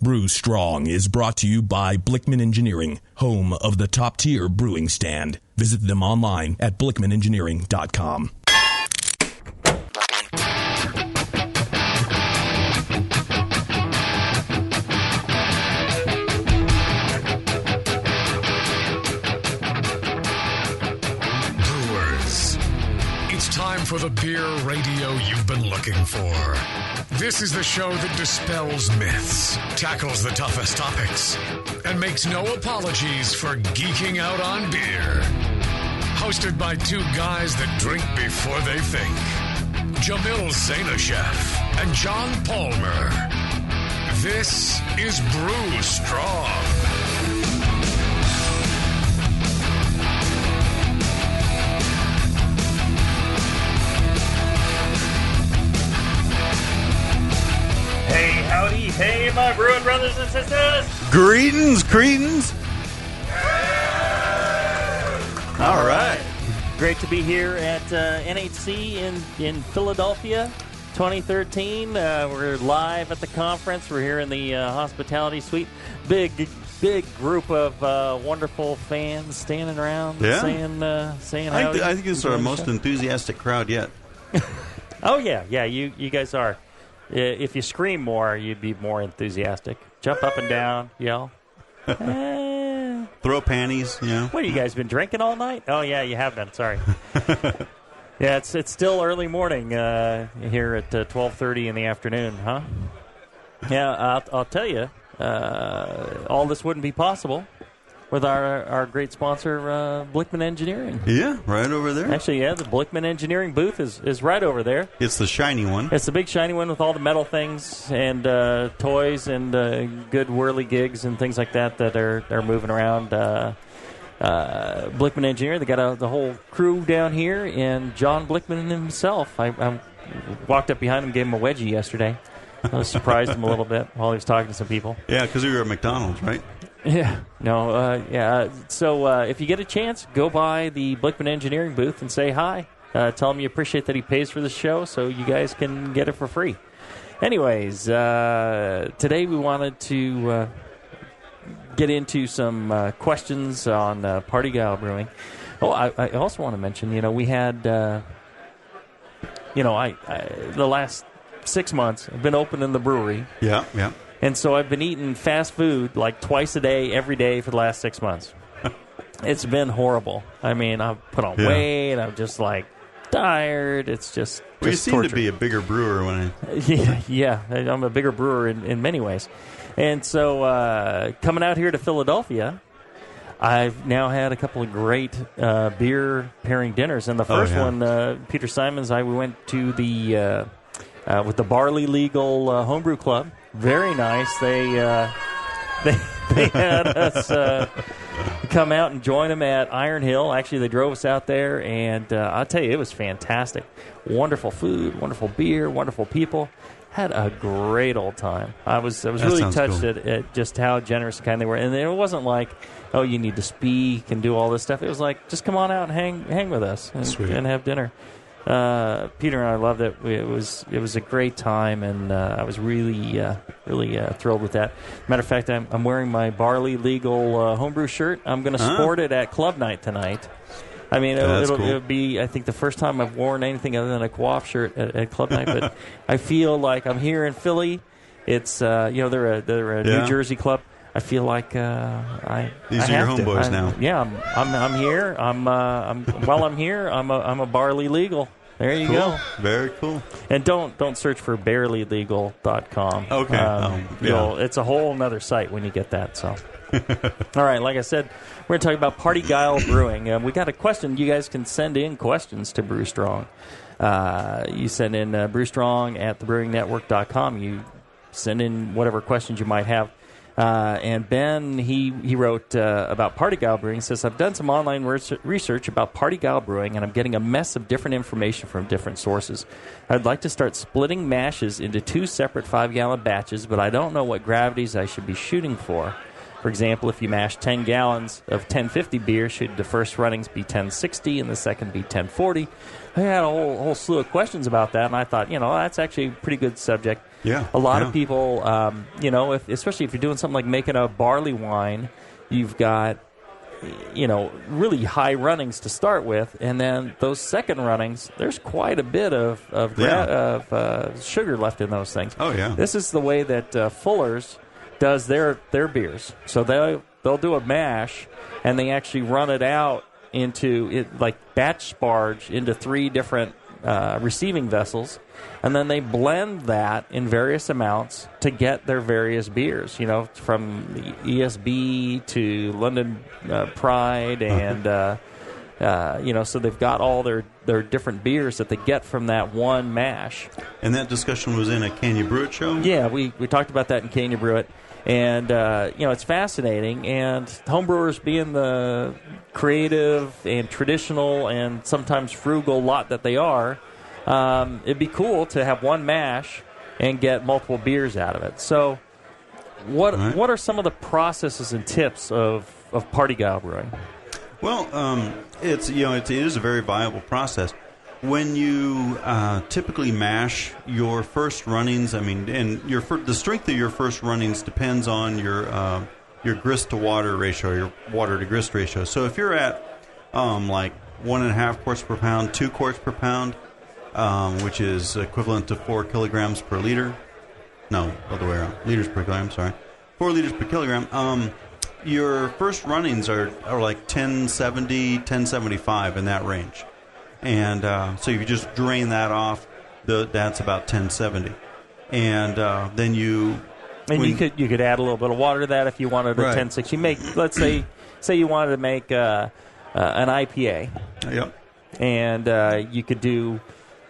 Brew Strong is brought to you by Blickman Engineering, home of the top-tier brewing stand. Visit them online at blickmanengineering.com. Brewers, it's time for the beer radio you've been looking for. This is the show that dispels myths, tackles the toughest topics, and makes no apologies for geeking out on beer. Hosted by two guys that drink before they think, Jamil and John Palmer. This is Brew Strong. Hey, howdy, hey, my brewing brothers and sisters. Greetings, cretins. All right. Great to be here at NHC in Philadelphia, 2013. We're live at the conference. We're here in the hospitality suite. Big group of wonderful fans standing around saying howdy. I think it's our most enthusiastic crowd yet. Oh, yeah, you guys are. If you scream more, you'd be more enthusiastic. Jump up and down, yell. Throw panties, What, you guys been drinking all night? Oh, yeah, you have been. Sorry. Yeah, it's still early morning here at 12:30 in the afternoon, huh? Yeah, I'll tell you, all this wouldn't be possible with our great sponsor, Blickman Engineering. Yeah, right over there. Actually, yeah, the Blickman Engineering booth is right over there. It's the shiny one. It's the big shiny one with all the metal things and toys and good whirly gigs and things like that are moving around. Blickman Engineering, they got the whole crew down here, and John Blickman himself. I walked up behind him, gave him a wedgie yesterday. I was surprised him a little bit while he was talking to some people. Yeah, because we were at McDonald's, right? Yeah, no, yeah. So if you get a chance, go by the Blickman Engineering booth and say hi. Tell him you appreciate that he pays for the show so you guys can get it for free. Anyways, today we wanted to get into some questions on Parti-Gyle Brewing. Oh, I also want to mention, we had, the last 6 months I've been open in the brewery. Yeah. And so I've been eating fast food like twice a day, every day for the last 6 months. It's been horrible. I mean, I've put on weight. I'm just like tired. It's just Well, you seem torture. to be a bigger brewer when Yeah, I'm a bigger brewer in many ways. And so coming out here to Philadelphia, I've now had a couple of great beer pairing dinners. And the first one, Peter Simons, we went to the with the Barley Legal Homebrew Club. Very nice. They had us come out and join them at Iron Hill. Actually, they drove us out there, and I'll tell you, it was fantastic. Wonderful food, wonderful beer, wonderful people. Had a great old time. I was really touched cool. at just how generous and kind they were. And it wasn't like, oh, you need to speak and do all this stuff. It was like, just come on out and hang with us and have dinner. Peter and I loved it. It was a great time, and I was really thrilled with that. Matter of fact, I'm wearing my Barley Legal homebrew shirt. I'm going to sport it at club night tonight. I mean, it'll be, I think, the first time I've worn anything other than a coif shirt at club night. But I feel like I'm here in Philly. It's they're a New Jersey club. I feel like these are your homeboys now. Yeah, I'm here. While I'm here, I'm a Barley Legal. There you go. Very cool. And don't search for barleylegal.com. Okay. It's a whole other site when you get that. So, all right. Like I said, we're going to talk about Parti-Gyle Brewing. We got a question. You guys can send in questions to Brew Strong. You send in brewstrong at thebrewingnetwork.com. You send in whatever questions you might have. And Ben, he wrote about Parti-Gyle Brewing. He says, I've done some online research about Parti-Gyle Brewing, and I'm getting a mess of different information from different sources. I'd like to start splitting mashes into 2 separate 5-gallon batches, but I don't know what gravities I should be shooting for. For example, if you mash 10 gallons of 1050 beer, should the first runnings be 1060 and the second be 1040? I had a whole slew of questions about that, and I thought, that's actually a pretty good subject. Yeah. A lot of people, especially if you're doing something like making a barley wine, you've got, really high runnings to start with, and then those second runnings, there's quite a bit of sugar left in those things. Oh, yeah. This is the way that Fuller's does their beers. So they'll do a mash, and they actually run it out into it like batch sparge into 3 different receiving vessels, and then they blend that in various amounts to get their various beers, from the ESB to London Pride, and so they've got all their different beers that they get from that one mash. And that discussion was in a Can You Brew It show? Yeah, we talked about that in Can You Brew It. And, it's fascinating. And homebrewers, being the creative and traditional and sometimes frugal lot that they are, it'd be cool to have one mash and get multiple beers out of it. So what are some of the processes and tips of Parti-Gyle brewing? Well, it is a very viable process. When you typically mash your first runnings, and the strength of your first runnings depends on your grist to water ratio, your water to grist ratio. So if you're at like 1.5 quarts per pound, 2 quarts per pound, which is equivalent to 4 kilograms per liter. No, other way around. Liters per kilogram. Sorry, 4 liters per kilogram. Your first runnings are like 1070, 1075 in that range. And so if you just drain that off, that's about 1070. And then you could add a little bit of water to that if you wanted a 1060. Let's say you wanted to make an IPA. Yep. And you could do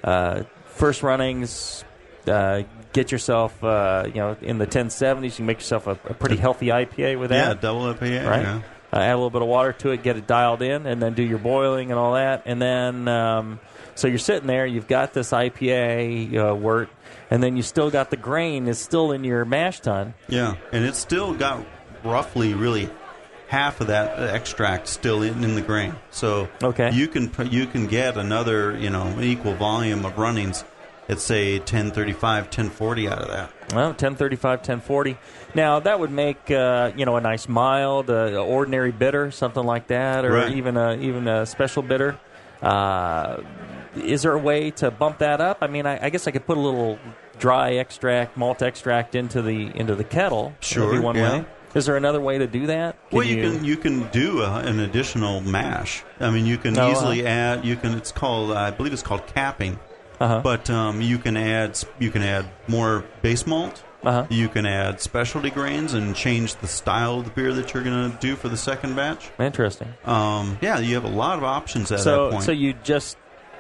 first runnings. Get yourself in the 1070s. You can make yourself a pretty healthy IPA with that. Yeah, double IPA. Right. Yeah. Add a little bit of water to it, get it dialed in, and then do your boiling and all that. And then, so you're sitting there, you've got this IPA wort, and then you still got the grain is still in your mash tun. Yeah, and it's still got roughly really half of that extract still in the grain. So you can get another equal volume of runnings. It's say 1035, 1040 out of that. Well, 1035, 1040. Now that would make a nice mild, ordinary bitter, something like that, or even a special bitter. Is there a way to bump that up? I mean, I guess I could put a little dry extract, malt extract into the kettle. Sure, that'd be one way. Is there another way to do that? You can do an additional mash. I mean, you can easily add. It's called I believe it's called capping. But you can add more base malt. You can add specialty grains and change the style of the beer that you're going to do for the second batch. Interesting. Yeah, you have a lot of options at that point. So you just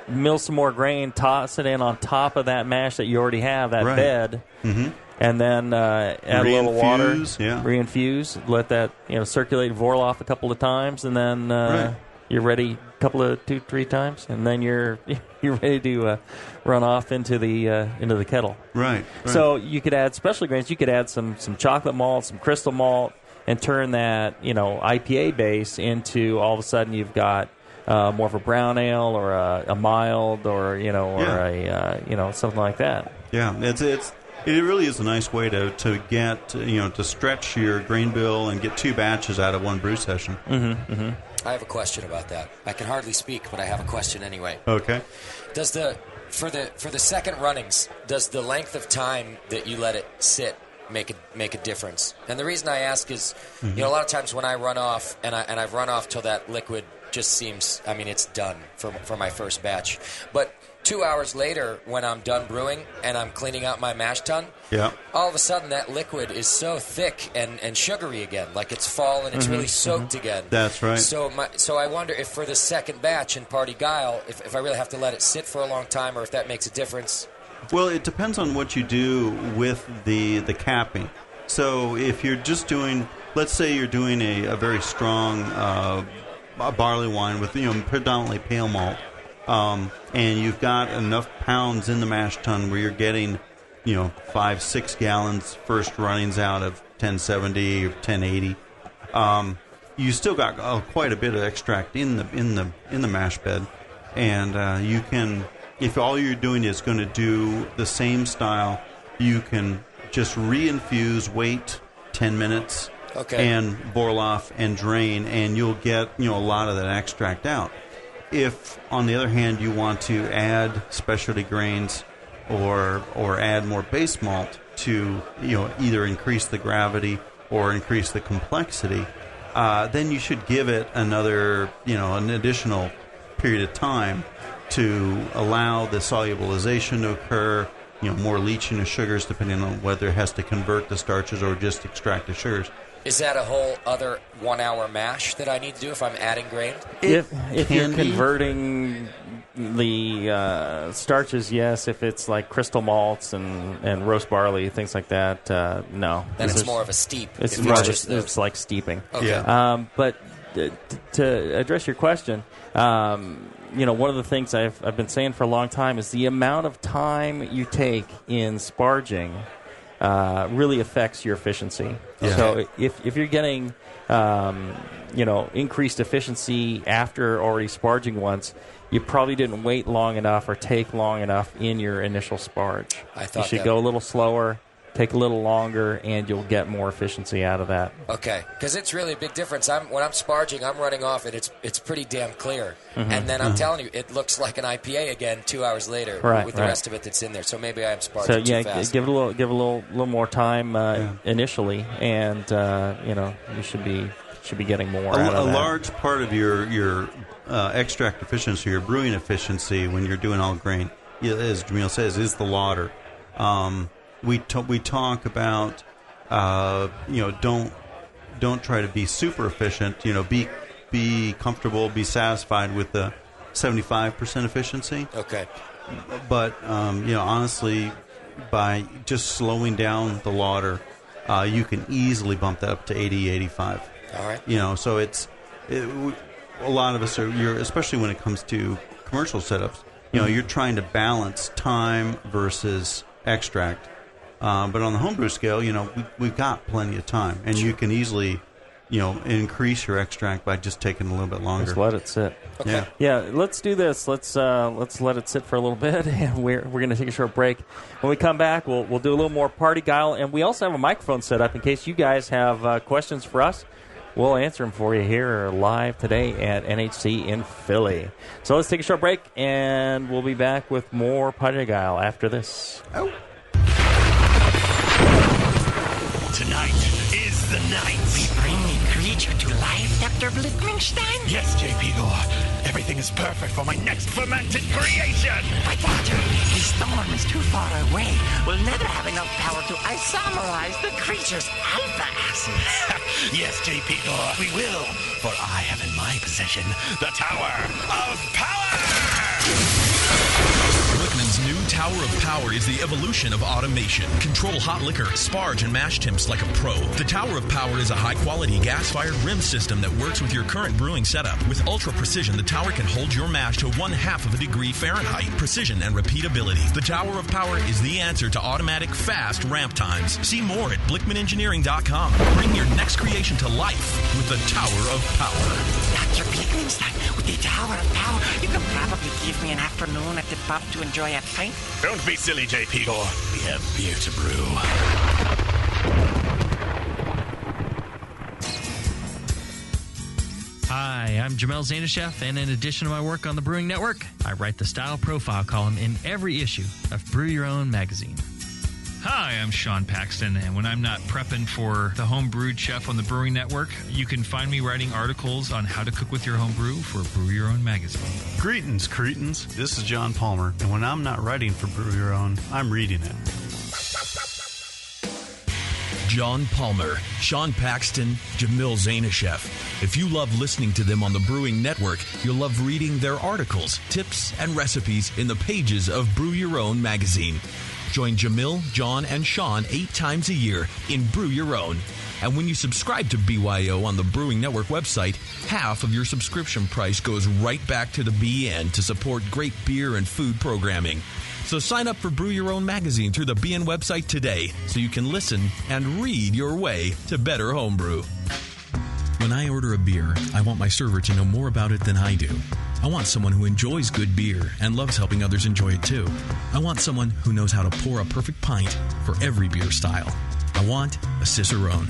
mill some more grain, toss it in on top of that mash that you already have, that bed, and then add a little water, reinfuse, let that circulate, Vorloff a couple of times, and then you're ready. Couple of 2-3 times, and then you're ready to run off into the kettle. Right. So you could add specialty grains. You could add some chocolate malt, some crystal malt, and turn that IPA base into all of a sudden you've got more of a brown ale or a mild or a something like that. Yeah, it really is a nice way to get to stretch your grain bill and get 2 batches out of one brew session. I have a question about that. I can hardly speak, but I have a question anyway. Okay. For the second runnings, does the length of time that you let it sit make a difference? And the reason I ask is, a lot of times when I run off and I've run off till that liquid just seems, it's done for my first batch. But 2 hours later, when I'm done brewing and I'm cleaning out my mash tun, all of a sudden that liquid is so thick and sugary again, like it's fallen, it's really soaked again. That's right. So I wonder if for the second batch in Parti-Gyle, if I really have to let it sit for a long time or if that makes a difference. Well, it depends on what you do with the capping. So if you're just doing, let's say you're doing a very strong barley wine with predominantly pale malt, and you've got enough pounds in the mash tun where you're getting 5-6 gallons first runnings out of 1070 or 1080. You still got quite a bit of extract in the mash bed, and you can, if all you're doing is going to do the same style you can just re-infuse, wait 10 minutes, and boil off and drain, and you'll get a lot of that extract out. If, on the other hand, you want to add specialty grains or add more base malt to either increase the gravity or increase the complexity, then you should give it another an additional period of time to allow the solubilization to occur. More leaching of sugars, depending on whether it has to convert the starches or just extract the sugars. Is that a whole other 1 hour mash that I need to do if I'm adding grain? If you're converting the starches, yes. If it's like crystal malts and roast barley, things like that, no. Then it's more of a steep. It's like steeping. Okay. Yeah. But to address your question, one of the things I've been saying for a long time is the amount of time you take in sparging really affects your efficiency. Yeah. So if you're getting increased efficiency after already sparging once, you probably didn't wait long enough or take long enough in your initial sparge. You should go a little slower, take a little longer, and you'll get more efficiency out of that. Okay, because it's really a big difference. When I'm sparging, I'm running off, and it's pretty damn clear. Mm-hmm. And then I'm telling you, it looks like an IPA again 2 hours later with the rest of it that's in there. So maybe I'm sparging too fast. Give it a little more time initially, and you should be getting more out of that. A large part of your extract efficiency, your brewing efficiency, when you're doing all grain, as Jamil says, is the lauter. We talk about don't try to be super efficient. Be comfortable, be satisfied with the 75% efficiency. Okay. But honestly, by just slowing down the lauter, you can easily bump that up to 80, 85. All right. So a lot of us are, especially when it comes to commercial setups, you're trying to balance time versus extract. But on the homebrew scale, we've got plenty of time, and you can easily, increase your extract by just taking a little bit longer. Just let it sit. Okay. Yeah. Let's do this. Let's let it sit for a little bit, and we're going to take a short break. When we come back, we'll do a little more Parti-Gyle, and we also have a microphone set up in case you guys have questions for us. We'll answer them for you here live today at NHC in Philly. So let's take a short break, and we'll be back with more Parti-Gyle after this. Oh. Tonight is the night. We bring the creature to life, Dr. Blitzmingstein? Yes, J.P. Gore. Everything is perfect for my next fermented creation. But, Doctor, the storm is too far away. We'll never have enough power to isomerize the creature's alpha acids. Yes, J.P. Gore, we will. For I have in my possession the Tower of Power. Blickman's new Tower of Power is the evolution of automation. Control hot liquor, sparge, and mash temps like a pro. The Tower of Power is a high-quality gas-fired rim system that works with your current brewing setup. With ultra-precision, the tower can hold your mash to 1/2 of a degree Fahrenheit. Precision and repeatability. The Tower of Power is the answer to automatic, fast ramp times. See more at BlickmanEngineering.com. Bring your next creation to life with the Tower of Power. Dr. Blitzmingstein, with the Tower of Power, you can probably give me an afternoon at the pub to enjoy a pint. Don't be silly, J.P. Gore. We have beer to brew. Hi, I'm Jamil Zainasheff, and in addition to my work on the Brewing Network, I write the Style Profile column in every issue of Brew Your Own magazine. Hi, I'm Sean Paxton, and when I'm not prepping for the Homebrewed Chef on the Brewing Network, you can find me writing articles on how to cook with your homebrew for Brew Your Own magazine. Greetings, cretins. This is John Palmer, and when I'm not writing for Brew Your Own, I'm reading it. John Palmer, Sean Paxton, Jamil Zainasheff. If you love listening to them on the Brewing Network, you'll love reading their articles, tips, and recipes in the pages of Brew Your Own magazine. Join Jamil, John, and Sean 8 times a year in Brew Your Own. And when you subscribe to BYO on the Brewing Network website, half of your subscription price goes right back to the BN to support great beer and food programming. So sign up for Brew Your Own magazine through the BN website today so you can listen and read your way to better homebrew. When I order a beer, I want my server to know more about it than I do. I want someone who enjoys good beer and loves helping others enjoy it too. I want someone who knows how to pour a perfect pint for every beer style. I want a Cicerone.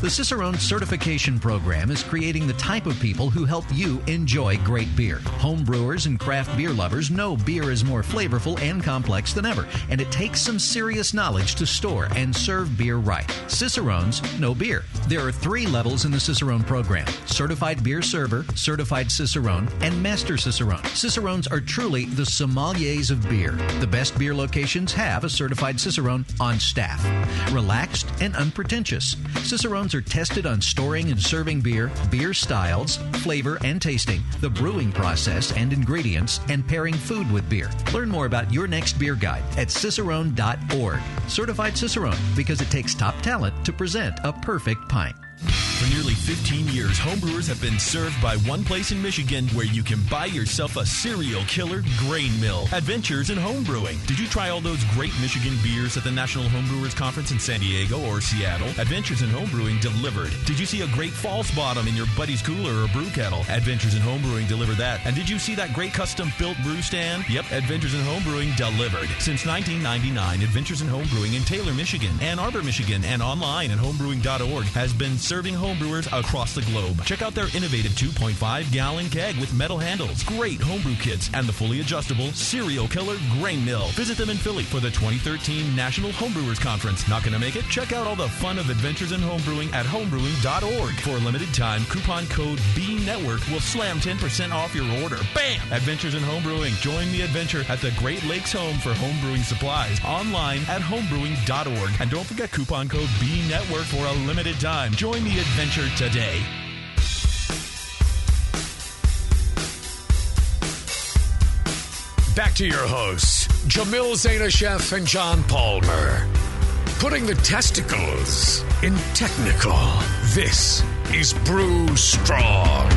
The Cicerone Certification Program is creating the type of people who help you enjoy great beer. Homebrewers and craft beer lovers know beer is more flavorful and complex than ever, and it takes some serious knowledge to store and serve beer right. Cicerones know beer. There are 3 levels in the Cicerone program: Certified Beer Server, Certified Cicerone, and Master Cicerone. Cicerones are truly the sommeliers of beer. The best beer locations have a Certified Cicerone on staff. Relaxed and unpretentious. Cicerones are tested on storing and serving beer, beer styles, flavor and tasting, the brewing process and ingredients, and pairing food with beer. Learn more about your next beer guide at cicerone.org. Certified Cicerone, because it takes top talent to present a perfect pint. For nearly 15 years, homebrewers have been served by one place in Michigan where you can buy yourself a serial killer grain mill. Adventures in Homebrewing. Did you try all those great Michigan beers at the National Homebrewers Conference in San Diego or Seattle? Adventures in Homebrewing delivered. Did you see a great false bottom in your buddy's cooler or brew kettle? Adventures in Homebrewing delivered that. And did you see that great custom-built brew stand? Yep, Adventures in Homebrewing delivered. Since 1999, Adventures in Homebrewing in Taylor, Michigan, Ann Arbor, Michigan, and online at homebrewing.org has been serving homebrewers across the globe. Check out their innovative 2.5-gallon keg with metal handles, great homebrew kits, and the fully adjustable serial killer grain mill. Visit them in Philly for the 2013 National Homebrewers Conference. Not going to make it? Check out all the fun of Adventures in Homebrewing at homebrewing.org. For a limited time, coupon code BNetwork will slam 10% off your order. Bam! Adventures in Homebrewing. Join the adventure at the Great Lakes home for homebrewing supplies. Online at homebrewing.org. And don't forget coupon code BNetwork for a limited time. Join the adventure today. Back to your hosts, Jamil Zainasheff and John Palmer. Putting the testicles in technical. This is Brew Strong.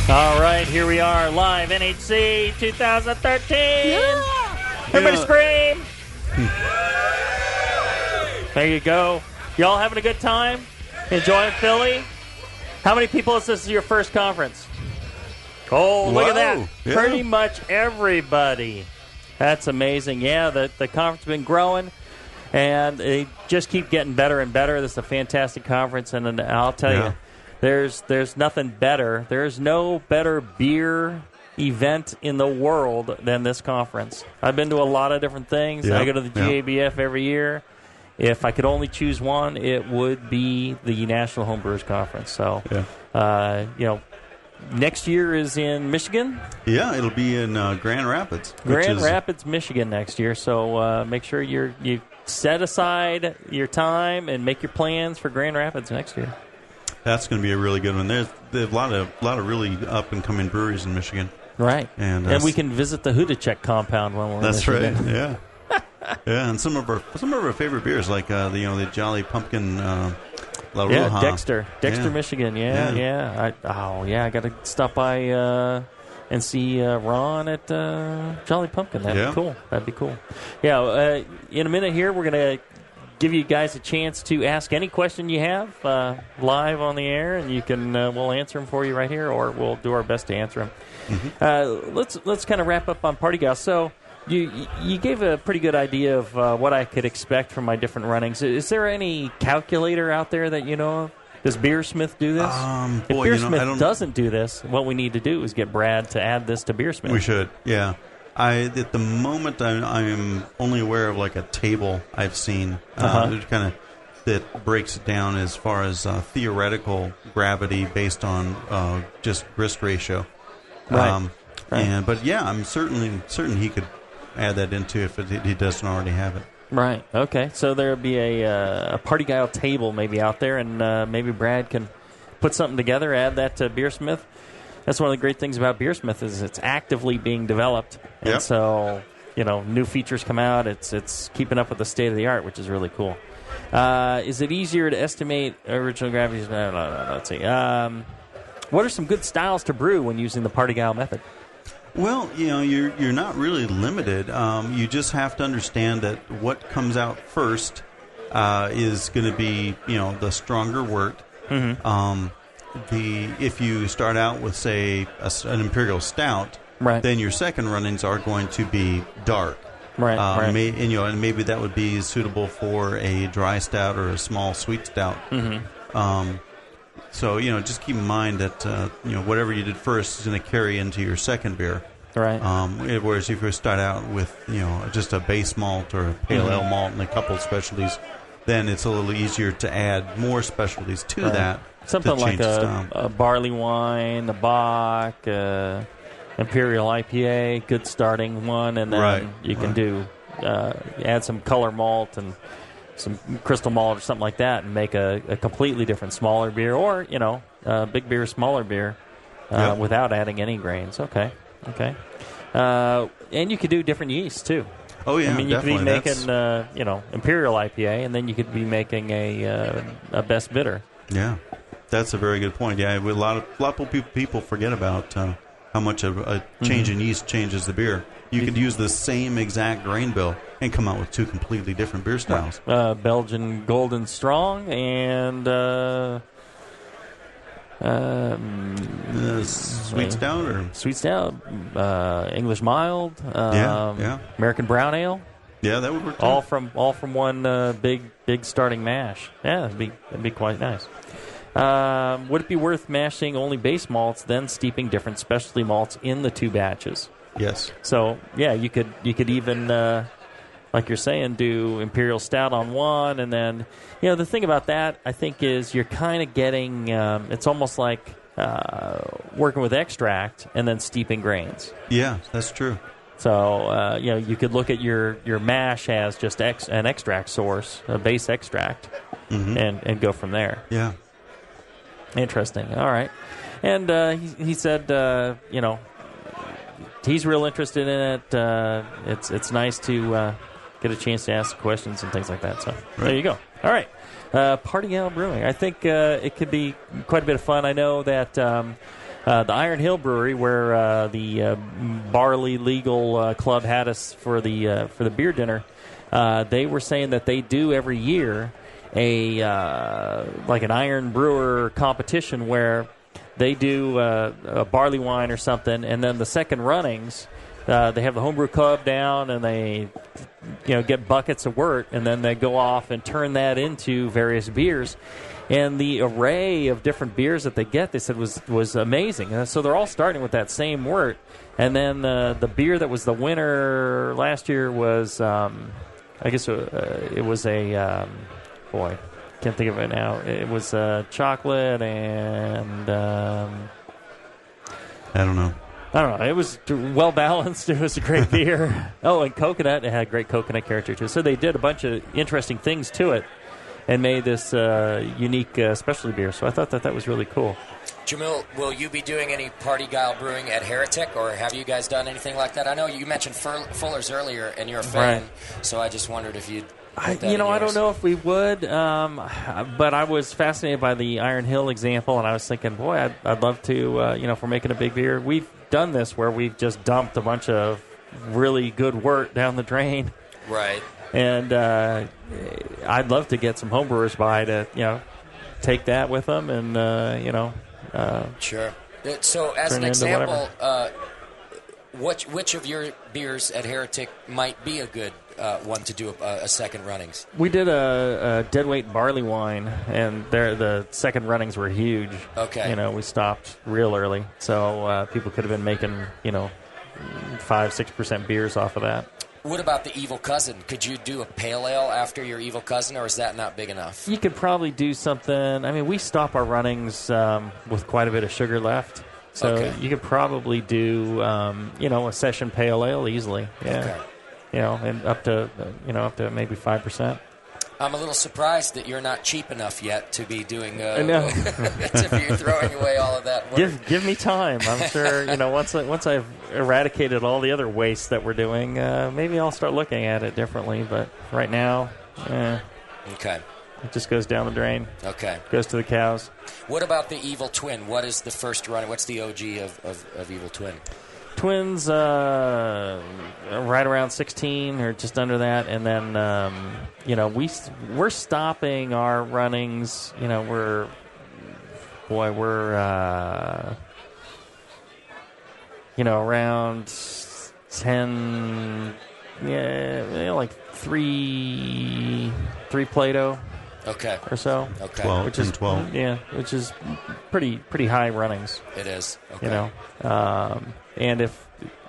All right, here we are, live NHC 2013. Yeah. Everybody scream. There you go. Y'all having a good time? Enjoying Philly? How many people is this your first conference? Oh, look at that. Yeah. Pretty much everybody. That's amazing. Yeah, the conference has been growing, and they just keep getting better and better. This is a fantastic conference, and I'll tell you, there's nothing better. There's no better beer event in the world than this conference. I've been to a lot of different things. I go to the GABF every year. If I could only choose one, it would be the National Homebrewers Conference. So, next year is in Michigan. Yeah, it'll be in Grand Rapids. Grand Rapids, Michigan next year. So make sure you set aside your time and make your plans for Grand Rapids next year. That's going to be a really good one. There's a lot of really up and coming breweries in Michigan. Right, and we can visit the Hudacek compound when we're in Michigan. That's right. Yeah. Yeah, and some of our favorite beers, like the Jolly Pumpkin La Roja. Dexter, Michigan. I got to stop by and see Ron at Jolly Pumpkin. That'd be cool. Yeah, in a minute here, we're gonna give you guys a chance to ask any question you have live on the air, and you can we'll answer them for you right here, or we'll do our best to answer them. Mm-hmm. Let's kind of wrap up on Parti-Gyle. So. You gave a pretty good idea of what I could expect from my different runnings. Is there any calculator out there that you know of? Does Beersmith do this? If Beersmith doesn't do this, what we need to do is get Brad to add this to Beersmith. We should, yeah. At the moment, I'm only aware of like a table I've seen that breaks it down as far as theoretical gravity based on just grist ratio. Right. But yeah, I'm certain he could add that into if he doesn't already have it. Right. Okay. So there'll be a Parti-Gyle table maybe out there, and maybe Brad can put something together, add that to Beersmith. That's one of the great things about Beersmith is it's actively being developed, and so new features come out. It's keeping up with the state of the art, which is really cool. Is it easier to estimate original gravity? No. Let's see. What are some good styles to brew when using the Parti-Gyle method? Well, you're not really limited. You just have to understand that what comes out first is going to be, the stronger wort, Mm-hmm. If you start out with, say, an Imperial Stout, right, then your second runnings are going to be dark. Right, right. And maybe that would be suitable for a dry stout or a small sweet stout. Mm-hmm. So, just keep in mind that, whatever you did first is going to carry into your second beer. Right. Whereas if you start out with, just a base malt or a pale ale malt and a couple of specialties, then it's a little easier to add more specialties to that. Something like a barley wine, a Bock, Imperial IPA, good starting one, and then you can do add some color malt and some crystal malt or something like that and make a completely different smaller beer, or, big beer, smaller beer without adding any grains. Okay. And you could do different yeasts, too. Oh, yeah, you could be making, Imperial IPA, and then you could be making a best bitter. Yeah, that's a very good point. Yeah, a lot of people forget about how much a change in yeast changes the beer. You could use the same exact grain bill and come out with two completely different beer styles. Belgian Golden Strong and sweet stout, English mild, American brown ale. Yeah, that would work. All from one big starting mash. Yeah, that'd be quite nice. Would it be worth mashing only base malts, then steeping different specialty malts in the two batches? Yes. So yeah, you could even, like you're saying, do Imperial Stout on one, and then the thing about that, I think, is you're kind of getting it's almost like working with extract and then steeping grains. Yeah, that's true. So you could look at your mash as just an extract source, a base extract, and go from there. Yeah. Interesting. All right. And he said, he's real interested in it. It's nice to get a chance to ask questions and things like that. So there you go. All right. Parti-Gyle Brewing. I think it could be quite a bit of fun. I know that the Iron Hill Brewery, where the Barley Legal Club had us for the beer dinner, they were saying that they do every year like an Iron Brewer competition where they do a barley wine or something, and then the second runnings, they have the homebrew club down, and they get buckets of wort, and then they go off and turn that into various beers. And the array of different beers that they get, they said, was amazing. So they're all starting with that same wort. And then the beer that was the winner last year was, I guess it was a, can't think of it now. It was chocolate and... I don't know. It was well balanced. It was a great beer. Oh, and coconut. It had great coconut character, too. So they did a bunch of interesting things to it and made this unique specialty beer. So I thought that was really cool. Jamil, will you be doing any Parti-Gyle Brewing at Heretic, or have you guys done anything like that? I know you mentioned Fuller's earlier, and you're a fan, so I just wondered if you'd... I don't know if we would, but I was fascinated by the Iron Hill example, and I was thinking, boy, I'd love to, if we're making a big beer. We've done this where we've just dumped a bunch of really good wort down the drain. Right. And I'd love to get some homebrewers by to, take that with them and, Sure. So as an example, which of your beers at Heretic might be a good one to do a second runnings? We did a deadweight barley wine, and the second runnings were huge. Okay. We stopped real early, so people could have been making 5-6% beers off of that. What about the Evil Cousin? Could you do a pale ale after your Evil Cousin, or is that not big enough? You could probably do something. I mean, we stop our runnings with quite a bit of sugar left. So you could probably do, a session pale ale easily. Yeah. Okay. And up to maybe 5%. I'm a little surprised that you're not cheap enough yet to be doing. I know. To be throwing away all of that work. Give me time. I'm sure. Once I've eradicated all the other waste that we're doing, maybe I'll start looking at it differently. But right now, okay. It just goes down the drain. Okay. Goes to the cows. What about the Evil Twin? What is the first run? What's the OG of Evil Twin? Twins, right around 16 or just under that, and then we're stopping our runnings. We're boy, we're around 10, like three Plato. Okay. Or so. Okay. 12, which is 12. Yeah, which is pretty high runnings. It is. Okay. And if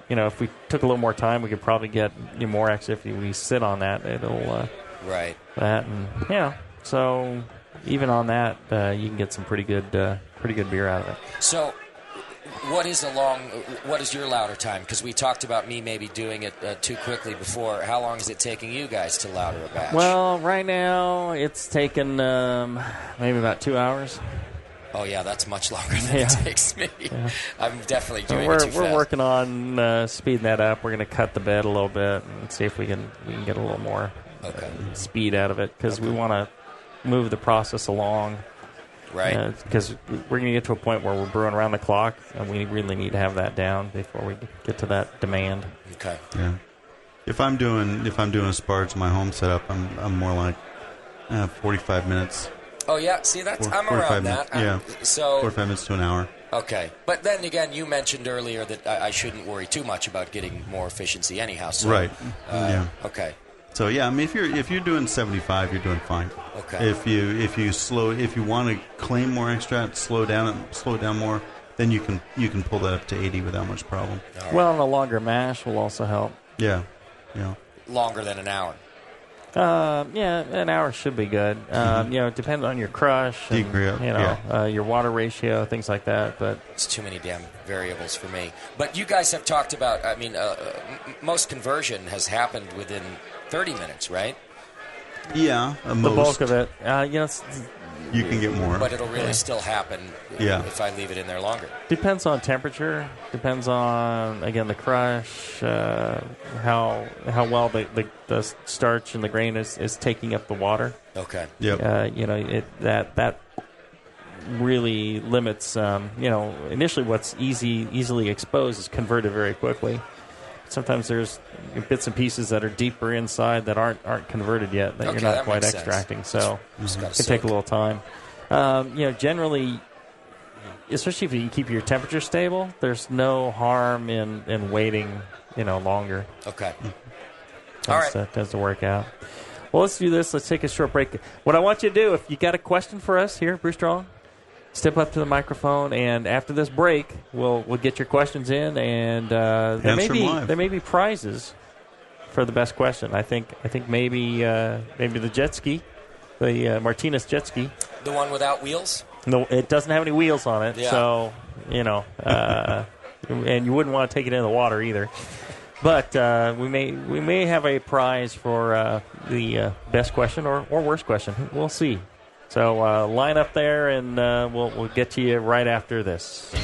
we took a little more time, we could probably get more extra. If we sit on that, it'll right. That and so even on that, you can get some pretty good beer out of it. So, what is your lauter time? Because we talked about me maybe doing it too quickly before. How long is it taking you guys to lauter a batch? Well, right now it's taken maybe about 2 hours. Oh yeah, that's much longer than it takes me. Yeah. I'm definitely doing it too fast. We're working on speeding that up. We're going to cut the bed a little bit and see if we can get a little more speed out of it, because we want to move the process along. Right. Because we're going to get to a point where we're brewing around the clock, and we really need to have that down before we get to that demand. Okay. Yeah. If I'm doing sparge in my home setup, I'm more like 45 minutes. Oh yeah, see I'm around that. Yeah. So 45 minutes to an hour. Okay, but then again, you mentioned earlier that I shouldn't worry too much about getting more efficiency anyhow. So, right. Yeah. Okay. So yeah, I mean, if you're doing 75, you're doing fine. Okay. If you want to claim more extract, slow it down more, then you can pull that up to 80 without much problem. Right. Well, and a longer mash will also help. Yeah. Yeah. Longer than an hour. An hour should be good. It depends on your crush, and, your water ratio, things like that. But it's too many damn variables for me. But you guys have talked about. I mean, most conversion has happened within 30 minutes, right? Yeah, the bulk of it. You can get more, but it'll really still happen. If I leave it in there longer. Depends on temperature. Depends on the crush, how well the starch and the grain is taking up the water. Okay. Yep. That really limits. Initially, what's easily exposed is converted very quickly. Sometimes there's bits and pieces that are deeper inside that aren't converted yet, that you're not quite extracting. So it can take a little time. Generally, especially if you can keep your temperature stable, there's no harm in waiting, longer. Okay. All right. That tends to work out. Well, let's do this. Let's take a short break. What I want you to do, if you got a question for us here, Brew Strong, step up to the microphone, and after this break, we'll get your questions in, and there may be prizes for the best question. I think maybe the jet ski, the Martinez jet ski, the one without wheels. No, it doesn't have any wheels on it, yeah. So and you wouldn't want to take it in the water either. But we may have a prize for the best question or worst question. We'll see. So line up there, and we'll get to you right after this.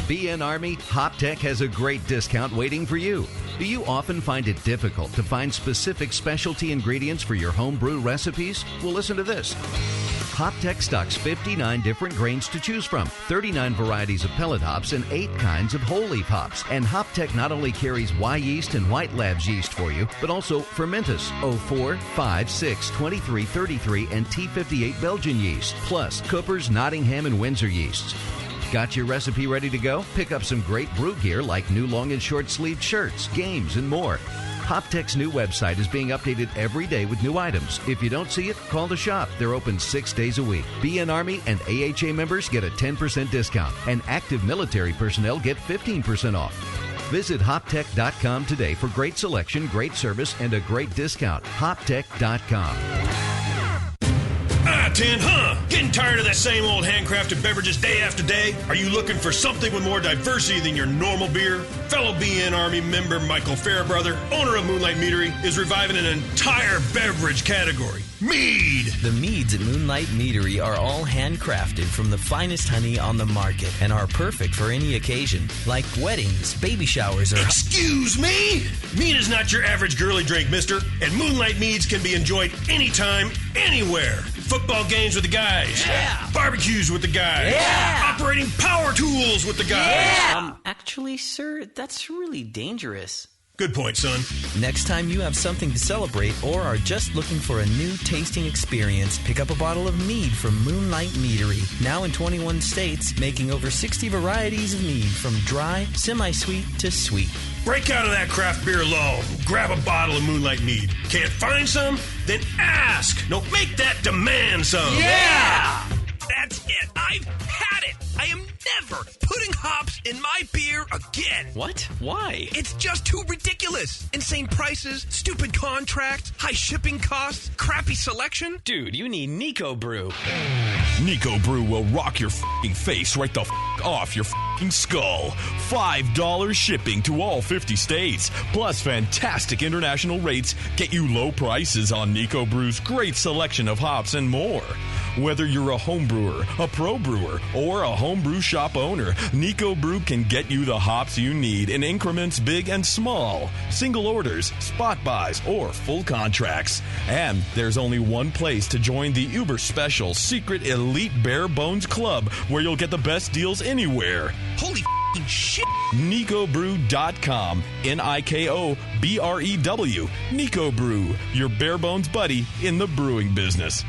BN Army, HopTech has a great discount waiting for you. Do you often find it difficult to find specific specialty ingredients for your homebrew recipes? Well, listen to this. HopTech stocks 59 different grains to choose from, 39 varieties of pellet hops, and 8 kinds of whole leaf hops. And HopTech not only carries Y yeast and White Labs yeast for you, but also Fermentus, 04, 5, 6, 23, 33, and T58 Belgian yeast, plus Cooper's, Nottingham, and Windsor yeasts. Got your recipe ready to go? Pick up some great brew gear like new long and short sleeved shirts, games, and more. HopTech's new website is being updated every day with new items. If you don't see it, call the shop. They're open 6 days a week. BN Army and AHA members get a 10% discount, and active military personnel get 15% off. Visit HopTech.com today for great selection, great service, and a great discount. HopTech.com. Tin, Getting tired of that same old handcrafted beverages day after day? Are you looking for something with more diversity than your normal beer? Fellow BN Army member Michael Fairbrother, owner of Moonlight Meadery, is reviving an entire beverage category. Mead! The meads at Moonlight Meadery are all handcrafted from the finest honey on the market and are perfect for any occasion, like weddings, baby showers, or... Excuse me? Mead is not your average girly drink, mister, and Moonlight Meads can be enjoyed anytime, anywhere. Football games with the guys. Yeah. Barbecues with the guys. Yeah. Operating power tools with the guys. Yeah. Actually, sir, that's really dangerous. Good point, son. Next time you have something to celebrate or are just looking for a new tasting experience, pick up a bottle of mead from Moonlight Meadery. Now in 21 states, making over 60 varieties of mead from dry, semi-sweet to sweet. Break out of that craft beer lull. Grab a bottle of Moonlight Mead. Can't find some? Then ask. No, make that demand some. Yeah! That's it. I've had it. I am never putting hops in my beer again. What? Why? It's just too ridiculous. Insane prices, stupid contracts, high shipping costs, crappy selection. Dude, you need Nico Brew. Nico Brew will rock your f***ing face right the f*** off your f***ing skull. $5 shipping to all 50 states, plus fantastic international rates get you low prices on Nico Brew's great selection of hops and more. Whether you're a home brewer, a pro brewer, or a homebrew shop owner, Nico Brew can get you the hops you need in increments big and small, single orders, spot buys, or full contracts. And there's only one place to join the uber special secret elite bare bones club where you'll get the best deals anywhere. Holy f***ing shit. NicoBrew.com. NIKOBREW. Nico Brew, your bare bones buddy in the brewing business.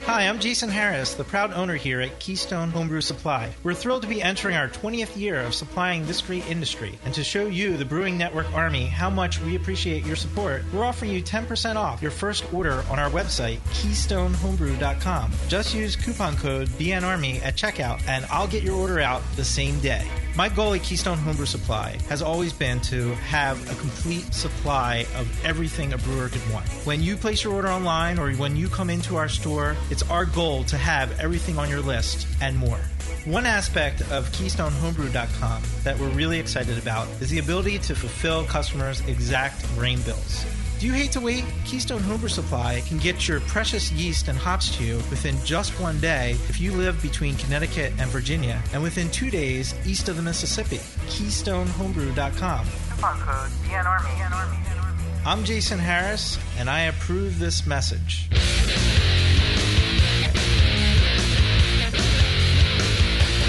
Hi, I'm Jason Harris, the proud owner here at Keystone Homebrew Supply. We're thrilled to be entering our 20th year of supplying this great industry. And to show you, the Brewing Network Army, how much we appreciate your support, we're offering you 10% off your first order on our website, KeystoneHomebrew.com. Just use coupon code BNARMY at checkout, and I'll get your order out the same day. My goal at Keystone Homebrew Supply has always been to have a complete supply of everything a brewer could want. When you place your order online or when you come into our store, it's our goal to have everything on your list and more. One aspect of KeystoneHomebrew.com that we're really excited about is the ability to fulfill customers' exact grain bills. Do you hate to wait? Keystone Homebrew Supply can get your precious yeast and hops to you within just one day if you live between Connecticut and Virginia, and within 2 days east of the Mississippi. KeystoneHomebrew.com. Coupon code BNARMY. I'm Jason Harris, and I approve this message.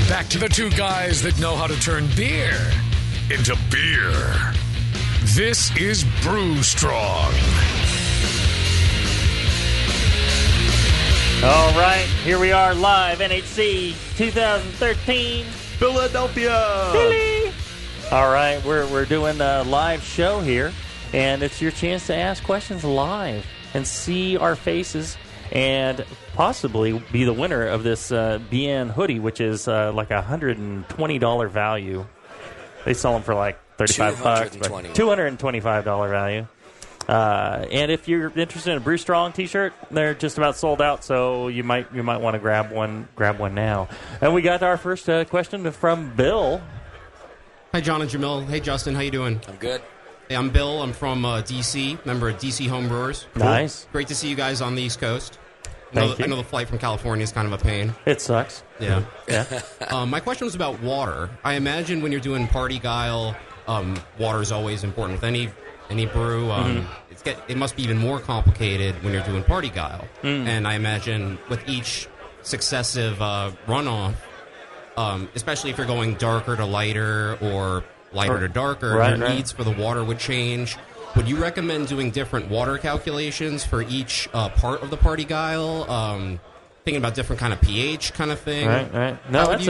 Back to the two guys that know how to turn beer into beer. This is Brew Strong. All right, here we are live, NHC 2013. Philadelphia! Philly! All right, we're doing a live show here, and it's your chance to ask questions live and see our faces and possibly be the winner of this BN hoodie, which is like a $120 value. They sell them for like $35, but $225 value. And if you're interested in a Brew Strong T-shirt, they're just about sold out, so you might want to grab one now. And we got our first question from Bill. Hi, John and Jamil. Hey, Justin. How you doing? I'm good. Hey, I'm Bill. I'm from D.C., member of D.C. Homebrewers. Cool. Nice. Great to see you guys on the East Coast. Thank you. I know the flight from California is kind of a pain. It sucks. Yeah. Yeah. My question was about water. I imagine when you're doing Parti-Gyle, water is always important with any brew. It must be even more complicated when you're doing Parti-Gyle. And I imagine with each successive runoff, especially if you're going darker to lighter or lighter to darker, your needs for the water would change. Would you recommend doing different water calculations for each part of the Parti-Gyle? Thinking about different kind of pH kind of thing. Right. No, how would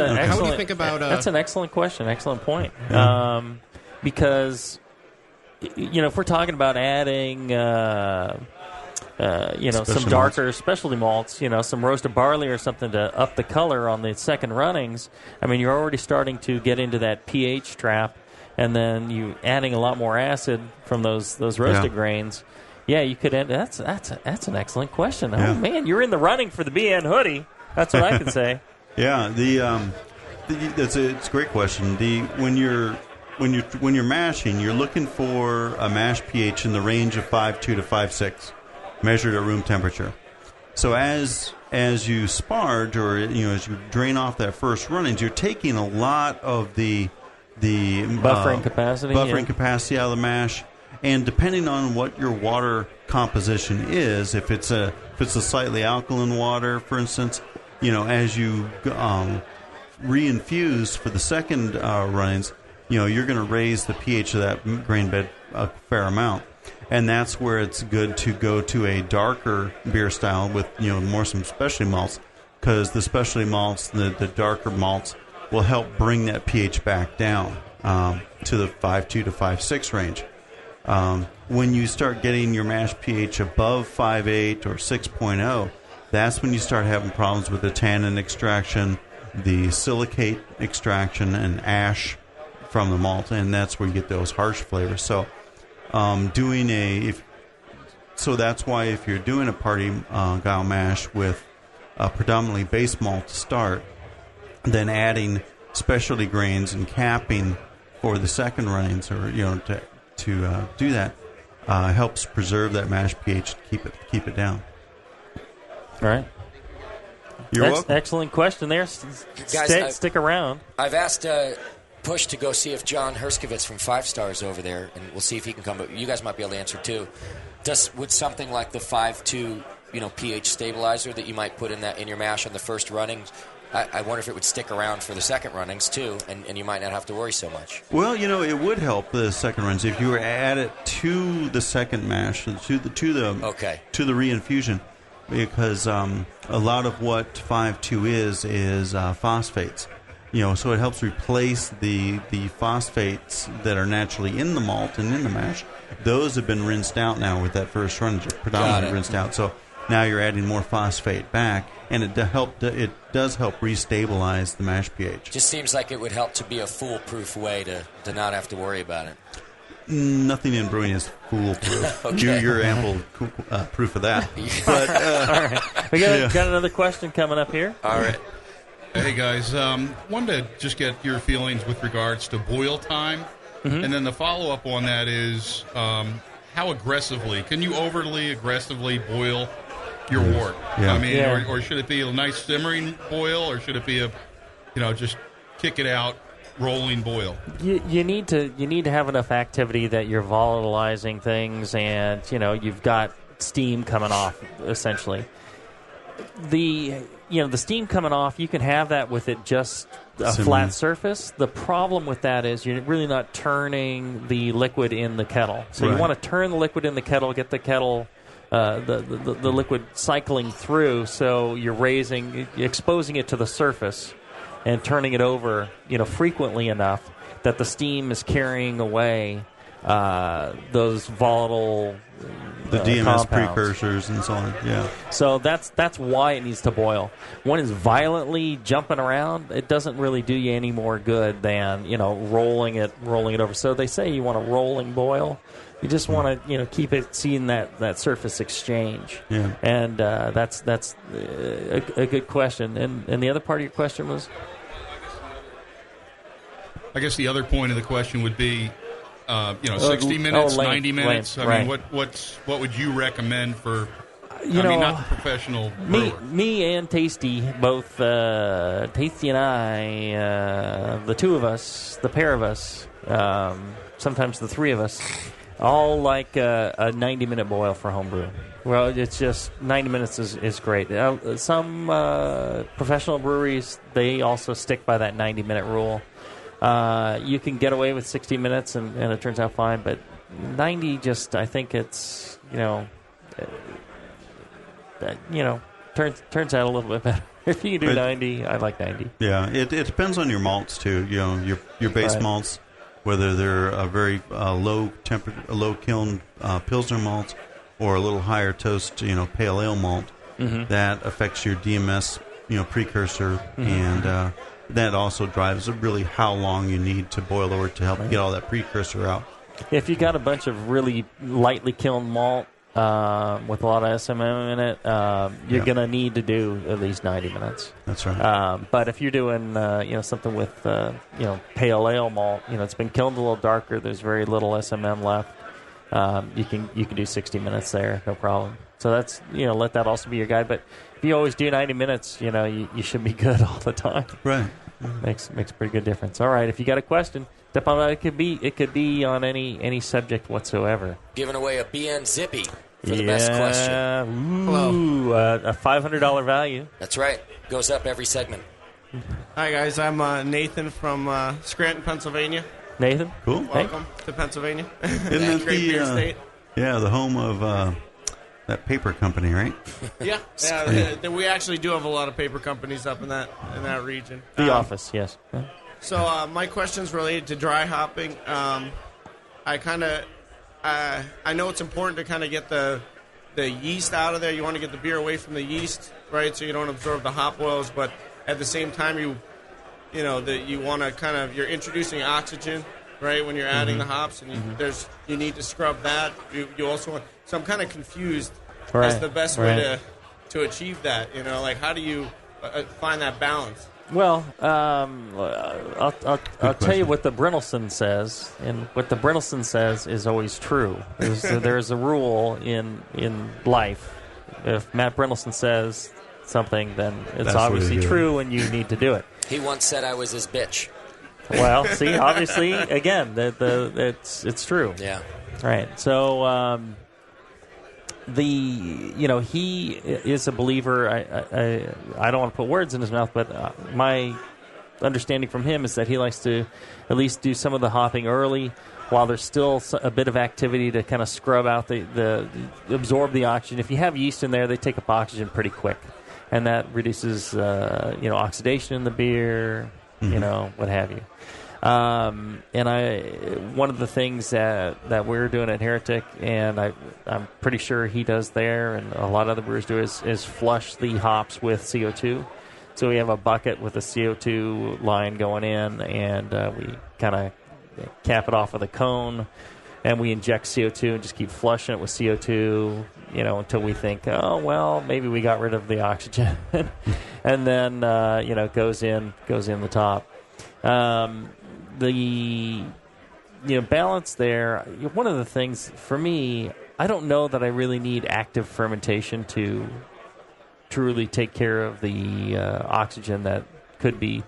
you think about? That's an excellent question. Excellent point. Because if we're talking about adding, some darker specialty malts, some roasted barley or something to up the color on the second runnings, I mean, you're already starting to get into that pH trap. And then you adding a lot more acid from those roasted grains. Yeah, you could end. That's an excellent question. Yeah. Oh man, you're in the running for the BN hoodie. That's what I can say. Yeah, it's a great question. When you're mashing, you're looking for a mash pH in the range of 5.2 to 5.6, measured at room temperature. So as you sparge or as you drain off that first runnings, you're taking a lot of the buffering capacity out of the mash, and depending on what your water composition is, if it's a slightly alkaline water, for instance, as you reinfuse for the second runnings, you're going to raise the pH of that grain bed a fair amount. And that's where it's good to go to a darker beer style with, more some specialty malts, because the specialty malts, the darker malts, will help bring that pH back down to the 5.2 to 5.6 range. When you start getting your mash pH above 5.8 or 6.0, that's when you start having problems with the tannin extraction, the silicate extraction, and ash from the malt, and that's where you get those harsh flavors. So that's why if you're doing a Parti-Gyle mash with a predominantly base malt to start, then adding specialty grains and capping for the second runnings, or to do that, helps preserve that mash pH, keep it down. All right. You're welcome. Excellent question there. Guys, stick around. I've asked Push to go see if John Herskovitz from 5 Stars over there, and we'll see if he can come. But you guys might be able to answer too. Would something like the 5.2 pH stabilizer that you might put in your mash on the first running, I wonder if it would stick around for the second runnings too, and you might not have to worry so much. Well, it would help the second runs if you were to add it to the second mash, to the reinfusion, because a lot of what 5.2 is phosphates. So it helps replace the phosphates that are naturally in the malt and in the mash. Those have been rinsed out now with that first run, predominantly rinsed out. So now you're adding more phosphate back, and it does help restabilize the mash pH. Just seems like it would help to be a foolproof way to not have to worry about it. Nothing in brewing is foolproof. Okay. You're ample proof of that. But, all right. We got another question coming up here. All right. Hey, guys. Wanted to just get your feelings with regards to boil time. Mm-hmm. And then the follow-up on that is how aggressively, can you overly aggressively boil your wort? Yeah. I mean, or should it be a nice simmering boil, or should it be just kick it out, rolling boil? You need to have enough activity that you're volatilizing things, and you've got steam coming off essentially. The steam coming off, you can have that with it just a flat surface. The problem with that is you're really not turning the liquid in the kettle. So you want to turn the liquid in the kettle, get the kettle, the liquid cycling through, so you're exposing it to the surface and turning it over, frequently enough that the steam is carrying away those volatile the DMS compounds. Precursors and so on. Yeah. So that's why it needs to boil. When it's violently jumping around, it doesn't really do you any more good than rolling it over. So they say you want a rolling boil. You just want to keep it seeing that surface exchange. Yeah. And that's a good question. And the other part of your question was? I guess the other point of the question would be 60 minutes, 90 minutes. I mean, what would you recommend for? Not the professional brewer. Me and Tasty, both Tasty and I, the two of us, the pair of us, sometimes the three of us, all like a 90-minute boil for homebrew. Well, it's just 90 minutes is great. Some professional breweries, they also stick by that 90-minute rule. You can get away with 60 minutes, and it turns out fine. But 90, I think it's turns out a little bit better. If you can do 90, I like 90. Yeah, it depends on your malts too. Your base malts, whether they're a very low kiln Pilsner malt or a little higher toast, pale ale malt. Mm-hmm. That affects your DMS, precursor, and that also drives really how long you need to boil over to help get all that precursor out. If you got a bunch of really lightly kiln malt with a lot of SMM in it, you're going to need to do at least 90 minutes. That's right. But if you're doing something with pale ale malt, it's been kilned a little darker. There's very little SMM left. You can do 60 minutes there, no problem. So that's let that also be your guide. But if you always do 90 minutes, you should be good all the time. Right. Makes a pretty good difference. All right, if you got a question, step on it. It could be on any subject whatsoever. Giving away a BN Zippy for the best question. Ooh, a $500 value. That's right. Goes up every segment. Hi guys, I'm Nathan from Scranton, Pennsylvania. Nathan? Cool. Welcome to Pennsylvania. Isn't that Great beer state. the home of that paper company, right? Yeah. We actually do have a lot of paper companies up in that region. The office, yes. So my question's related to dry hopping. I know it's important to kind of get the yeast out of there. You want to get the beer away from the yeast, right? So you don't absorb the hop oils, but at the same time you want to you're introducing oxygen, right, when you're adding the hops, and you need to scrub that. You also want, so I'm kind of confused as the best way to achieve that. How do you find that balance? Well, I'll tell you what the Brynolfson says, and what the Brynolfson says is always true. There's a rule in life. If Matt Brynolfson says something, then it's obviously true, and you need to do it. He once said I was his bitch. Well, see, obviously, again, it's true. Yeah. Right. So he is a believer. I don't want to put words in his mouth, but my understanding from him is that he likes to at least do some of the hopping early while there's still a bit of activity to kind of scrub out the absorb the oxygen. If you have yeast in there, they take up oxygen pretty quick, and that reduces oxidation in the beer, what have you. And one of the things that we're doing at Heretic, and I'm pretty sure he does there, and a lot of other brewers do, is flush the hops with CO2. So we have a bucket with a CO2 line going in, and we kind of cap it off with a cone, and we inject CO2 and just keep flushing it with CO2, until we think, oh, well, maybe we got rid of the oxygen. And then, it goes in the top. The balance there, one of the things for me, I don't know that I really need active fermentation to truly take care of the oxygen that could be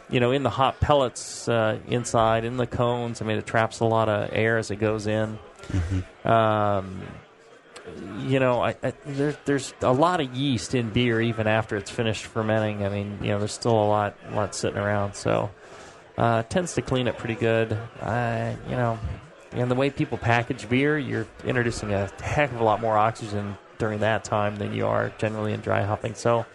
in the hop pellets inside, in the cones. I mean, it traps a lot of air as it goes in. There's a lot of yeast in beer even after it's finished fermenting. I mean, there's still a lot sitting around, so tends to clean it pretty good. And the way people package beer, you're introducing a heck of a lot more oxygen during that time than you are generally in dry hopping. So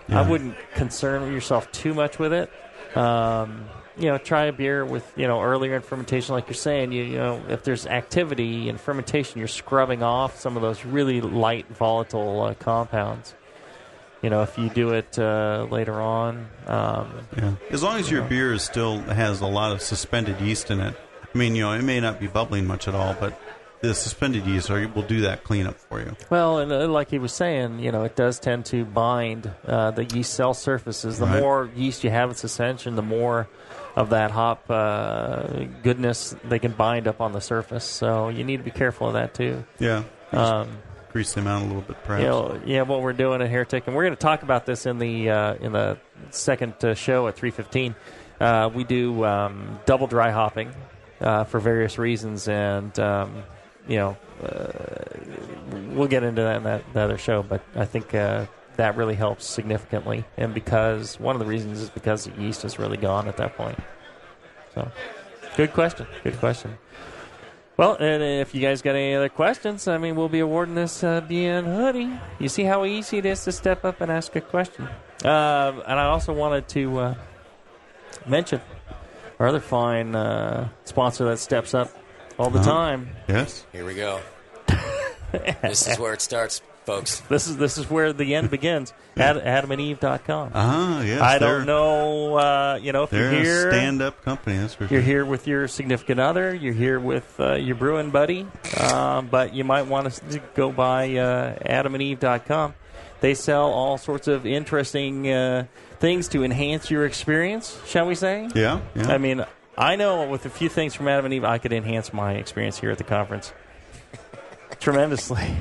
I wouldn't concern yourself too much with it. Try a beer with, earlier in fermentation, like you're saying. If there's activity in fermentation, you're scrubbing off some of those really light, volatile compounds. If you do it later on. As long as your beer still has a lot of suspended yeast in it. I mean, it may not be bubbling much at all, but the suspended yeast will do that cleanup for you. Well, and like he was saying, it does tend to bind the yeast cell surfaces. The more yeast you have in suspension, the more of that hop goodness they can bind up on the surface. So you need to be careful of that too. Yeah. Increase the amount a little bit, perhaps. What we're doing at Heretic, and we're going to talk about this in the second show at 3:15. We do double dry hopping for various reasons, and we'll get into that in that other show. But I think that really helps significantly, and because one of the reasons is because the yeast is really gone at that point. So, good question. Well, and if you guys got any other questions, we'll be awarding this BN hoodie. You see how easy it is to step up and ask a question. And I also wanted to mention our other fine sponsor that steps up all the time. Yes. Here we go. This is where it starts, folks. This is where the end begins. AdamandEve.com. Yes. I don't know, if you're here. They're a stand-up company, that's for sure. You're here with your significant other. You're here with your brewing buddy. But you might want to go by AdamandEve.com. They sell all sorts of interesting things to enhance your experience, shall we say? Yeah. I mean, I know with a few things from Adam and Eve, I could enhance my experience here at the conference tremendously.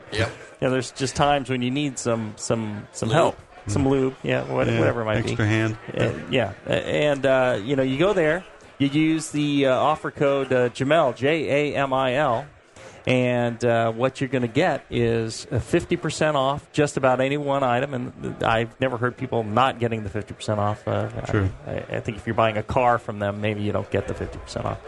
Yep. There's just times when you need some help, some lube, whatever it might extra be. hand. And you go there, you use the offer code Jamil, Jamil, And what you're going to get is 50% off just about any one item. And I've never heard people not getting the 50% off. True. I think if you're buying a car from them, maybe you don't get the 50% off.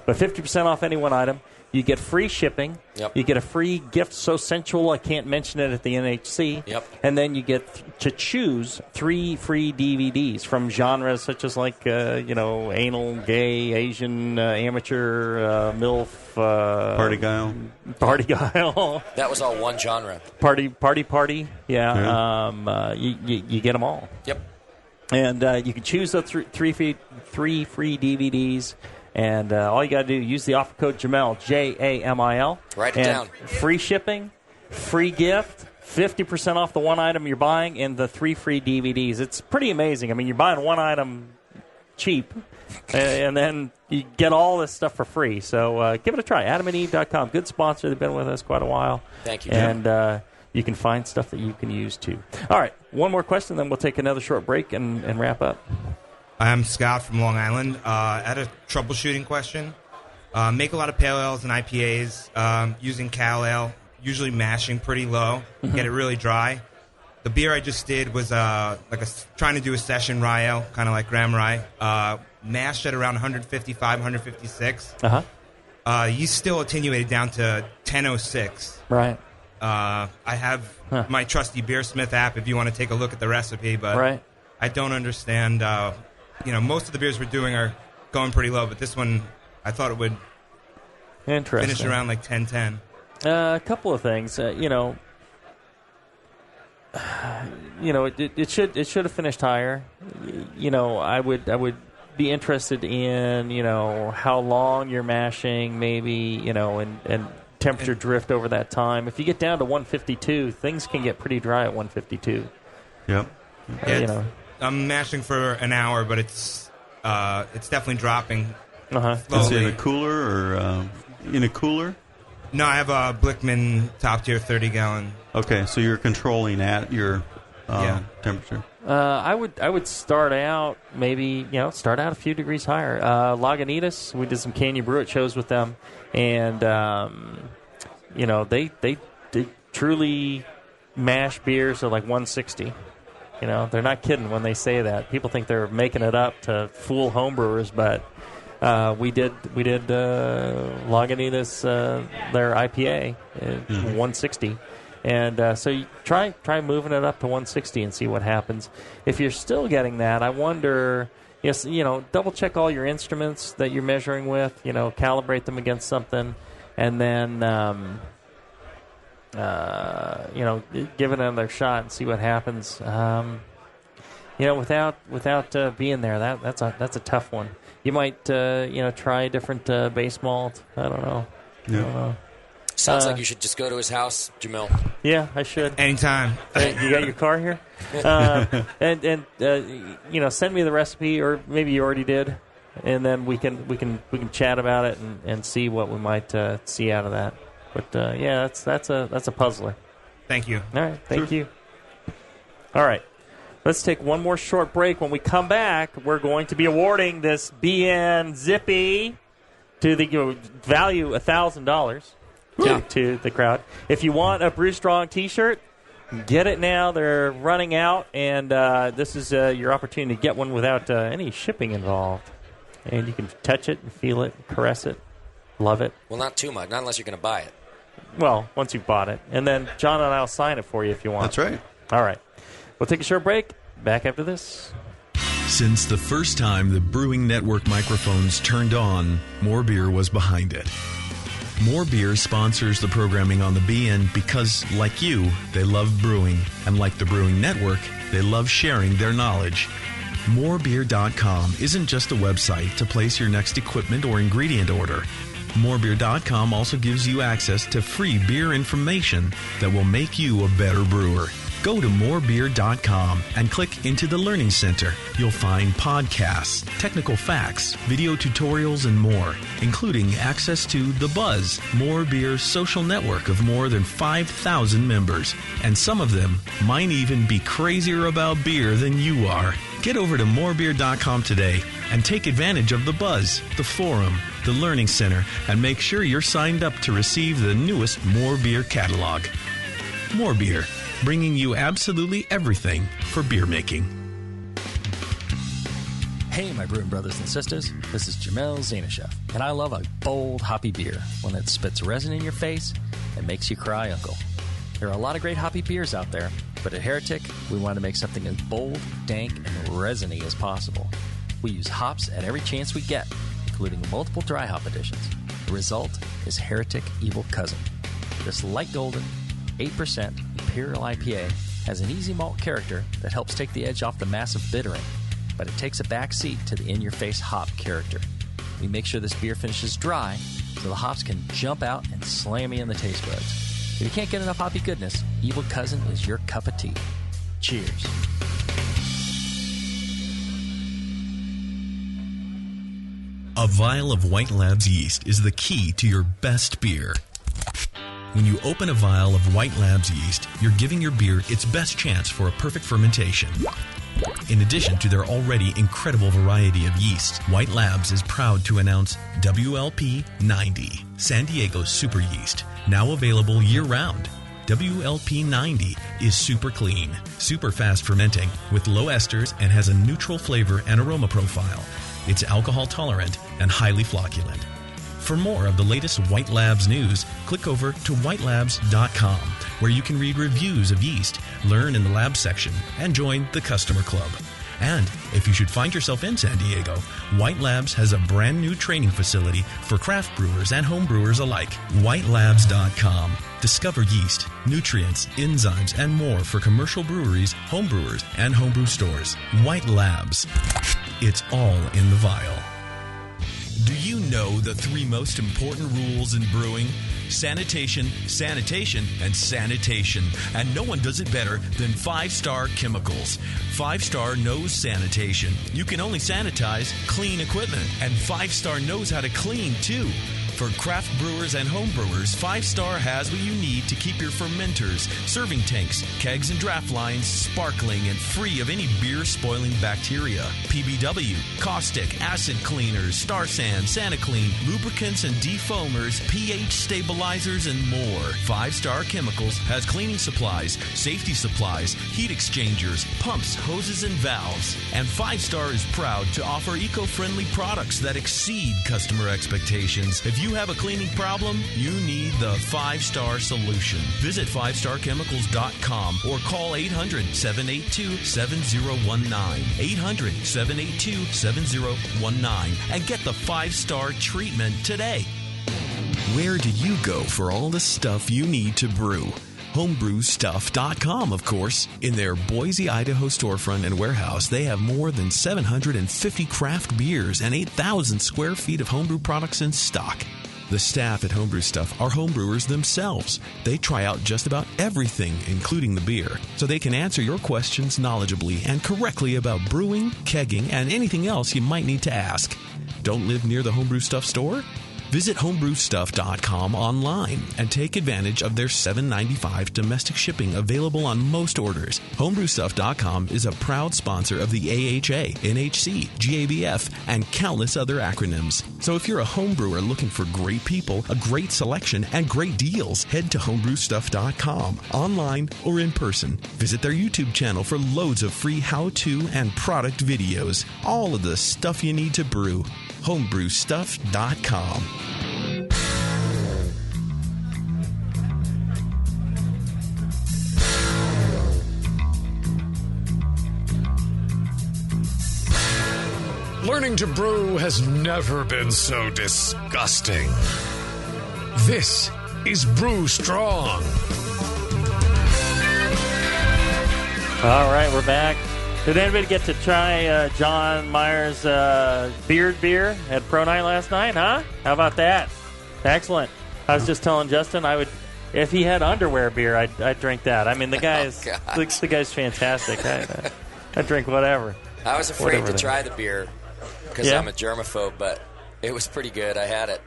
But 50% off any one item. You get free shipping. Yep. You get a free gift so sensual I can't mention it at the NHC. Yep. And then you get to choose 3 free DVDs from genres such as anal, gay, Asian, amateur, MILF. Parti-Gyle. Parti-Gyle. That was all one genre. Party. Yeah. You get them all. Yep. And you can choose the 3 free DVDs. And all you got to do, use the offer code Jamil, Jamil. Write it down. Free shipping, free gift, 50% off the one item you're buying, and the 3 free DVDs. It's pretty amazing. I mean, you're buying one item cheap, and then you get all this stuff for free. So give it a try. AdamandEve.com. Good sponsor. They've been with us quite a while. Thank you, Jim. And you can find stuff that you can use, too. All right, one more question, then we'll take another short break and wrap up. I'm Scott from Long Island. I had a troubleshooting question. Make a lot of pale ales and IPAs using Cal Ale, usually mashing pretty low, get it really dry. The beer I just did was trying to do a session rye ale, kind of like Graham Rye, mashed at around 155, 156. Yeast still attenuated down to 1006. Right. I have my trusty Beersmith app if you want to take a look at the recipe, but I don't understand. Most of the beers we're doing are going pretty low, but this one, I thought it would finish around like 10-10. A couple of things. It should have finished higher. I would be interested in how long you're mashing, maybe and temperature drift over that time. If you get down to 152, things can get pretty dry at 152. Yep. I'm mashing for an hour, but it's definitely dropping. Is it in a cooler or in a cooler? No, I have a Blickman top tier 30-gallon. Okay, so you're controlling at your temperature. I would start out a few degrees higher. Lagunitas, we did some Can You Brew It shows with them, and they truly mash beers at like 160. They're not kidding when they say that. People think they're making it up to fool homebrewers, but we did Lagunitas their IPA at 160, and so you try moving it up to 160 and see what happens. If you're still getting that, I wonder. Yes, double check all your instruments that you're measuring with. Calibrate them against something, and then give it another shot and see what happens. Without being there, that's a tough one. You might try a different base malt. I don't know. Yeah. I don't know. Sounds like you should just go to his house, Jamil. Yeah, I should. Anytime. You got your car here? And send me the recipe, or maybe you already did, and then we can chat about it and see what we might see out of that. But that's a puzzler. Thank you. All right, thank you. All right, let's take one more short break. When we come back, we're going to be awarding this BN Zippy to the value $1,000 to the crowd. If you want a Brew Strong T-shirt, get it now. They're running out, and this is your opportunity to get one without any shipping involved. And you can touch it and feel it, and caress it, love it. Well, not too much, not unless you're going to buy it. Well, once you've bought it. And then John and I will sign it for you if you want. That's right. All right. We'll take a short break. Back after this. Since the first time the Brewing Network microphones turned on, More Beer was behind it. More Beer sponsors the programming on the BN because, like you, they love brewing. And like the Brewing Network, they love sharing their knowledge. Morebeer.com isn't just a website to place your next equipment or ingredient order. Morebeer.com also gives you access to free beer information that will make you a better brewer. Go to morebeer.com and click into the Learning Center. You'll find podcasts, technical facts, video tutorials, and more, including access to The Buzz, More Beer's social network of more than 5,000 members. And some of them might even be crazier about beer than you are. Get over to morebeer.com today and take advantage of the buzz, the forum, the learning center, and make sure you're signed up to receive the newest More Beer catalog. More Beer, bringing you absolutely everything for beer making. Hey, my brewing brothers and sisters, this is Jamil Zainashev, and I love a bold, hoppy beer. When it spits resin in your face, it makes you cry, Uncle. There are a lot of great hoppy beers out there, but at Heretic, we want to make something as bold, dank, and resiny as possible. We use hops at every chance we get, including multiple dry hop additions. The result is Heretic Evil Cousin. This light golden, 8% Imperial IPA has an easy malt character that helps take the edge off the massive bittering, but it takes a back seat to the in-your-face hop character. We make sure this beer finishes dry so the hops can jump out and slam you in the taste buds. If you can't get enough hoppy goodness, Evil Cousin is your cup of tea. Cheers. A vial of White Labs yeast is the key to your best beer. When you open a vial of White Labs yeast, you're giving your beer its best chance for a perfect fermentation. In addition to their already incredible variety of yeast, White Labs is proud to announce WLP 90, San Diego's super yeast, now available year-round. WLP 90 is super clean, super fast fermenting, with low esters and has a neutral flavor and aroma profile. It's alcohol tolerant and highly flocculent. For more of the latest White Labs news, click over to whitelabs.com, where you can read reviews of yeast, learn in the lab section, and join the customer club. And if you should find yourself in San Diego, White Labs has a brand new training facility for craft brewers and homebrewers alike. Whitelabs.com. Discover yeast, nutrients, enzymes, and more for commercial breweries, homebrewers, and homebrew stores. White Labs. It's all in the vial. Do you know the 3 most important rules in brewing? Sanitation, sanitation, and sanitation. And no one does it better than 5-Star Chemicals. 5-Star knows sanitation. You can only sanitize clean equipment. And 5-Star knows how to clean, too. For craft brewers and home brewers, 5-Star has what you need to keep your fermenters, serving tanks, kegs, and draft lines sparkling and free of any beer-spoiling bacteria. PBW, caustic, acid cleaners, Star San, SaniClean, lubricants and defoamers, pH stabilizers, and more. 5-Star Chemicals has cleaning supplies, safety supplies, heat exchangers, pumps, hoses, and valves. And 5-Star is proud to offer eco-friendly products that exceed customer expectations. If you have a cleaning problem, you need the 5-Star solution. Visit 5starchemicals.com or call 800-782-7019. 800-782-7019 and get the 5-Star treatment today. Where do you go for all the stuff you need to brew? Homebrewstuff.com, of course. In their Boise, Idaho storefront and warehouse, they have more than 750 craft beers and 8,000 square feet of homebrew products in stock. The staff at Homebrew Stuff are homebrewers themselves. They try out just about everything, including the beer, so they can answer your questions knowledgeably and correctly about brewing, kegging, and anything else you might need to ask. Don't live near the Homebrew Stuff store? Visit homebrewstuff.com online and take advantage of their $7.95 domestic shipping available on most orders. Homebrewstuff.com is a proud sponsor of the AHA, NHC, GABF, and countless other acronyms. So if you're a homebrewer looking for great people, a great selection, and great deals, head to homebrewstuff.com, online or in person. Visit their YouTube channel for loads of free how-to and product videos. All of the stuff you need to brew. homebrewstuff.com. Learning to brew has never been so disgusting. This is Brew Strong. All right, we're back. Did anybody get to try John Meyer's beard beer at Pro Night last night, huh? How about that? Excellent. I was just telling Justin I would, if he had underwear beer, I'd drink that. I mean, the guy's the guy's fantastic. I'd drink whatever. I was afraid Whatever to try the beer because I'm a germaphobe, but it was pretty good. I had it.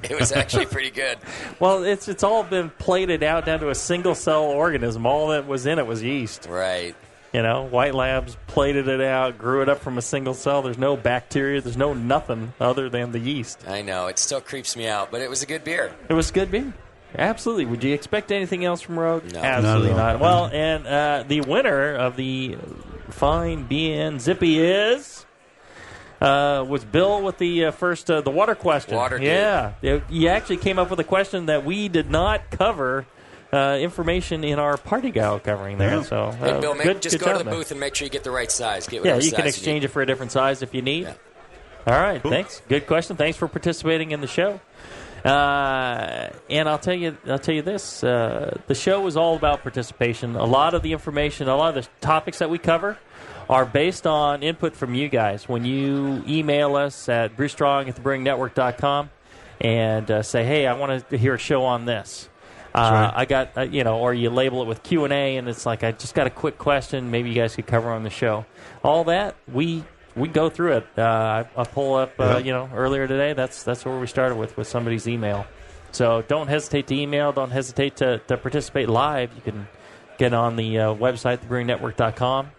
It was actually pretty good. Well, it's all been plated out down to a single cell organism. All that was in it was yeast. Right. White Labs plated it out, grew it up from a single cell. There's no bacteria. There's no nothing other than the yeast. I know. It still creeps me out, but it was a good beer. It was good beer. Absolutely. Would you expect anything else from Rogue? No. Absolutely not. Well, and the winner of the fine BN Zippy was Bill with the first, the water question. Water, dude. Yeah. You actually came up with a question that we did not cover information in our Parti-Gyle covering there. Yeah. So, Hey, Bill, good just go job, to the man. booth and make sure you get the right size. Get Yeah, whatever you can size exchange need. it for a different size if you need. Yeah. All right, thanks. Good question. Thanks for participating in the show. And I'll tell you this: the show is all about participation. A lot of the information, a lot of the topics that we cover, are based on input from you guys. When you email us at brewstrong@thebrewingnetwork.com and say, "Hey, I want to hear a show on this." right. I got, or you label it with Q&A, and it's like, I just got a quick question. Maybe you guys could cover on the show. All that we go through it. I pull up, earlier today. That's where we started with somebody's email. So don't hesitate to email. Don't hesitate to participate live. You can get on the website, thebrewingnetwork.com.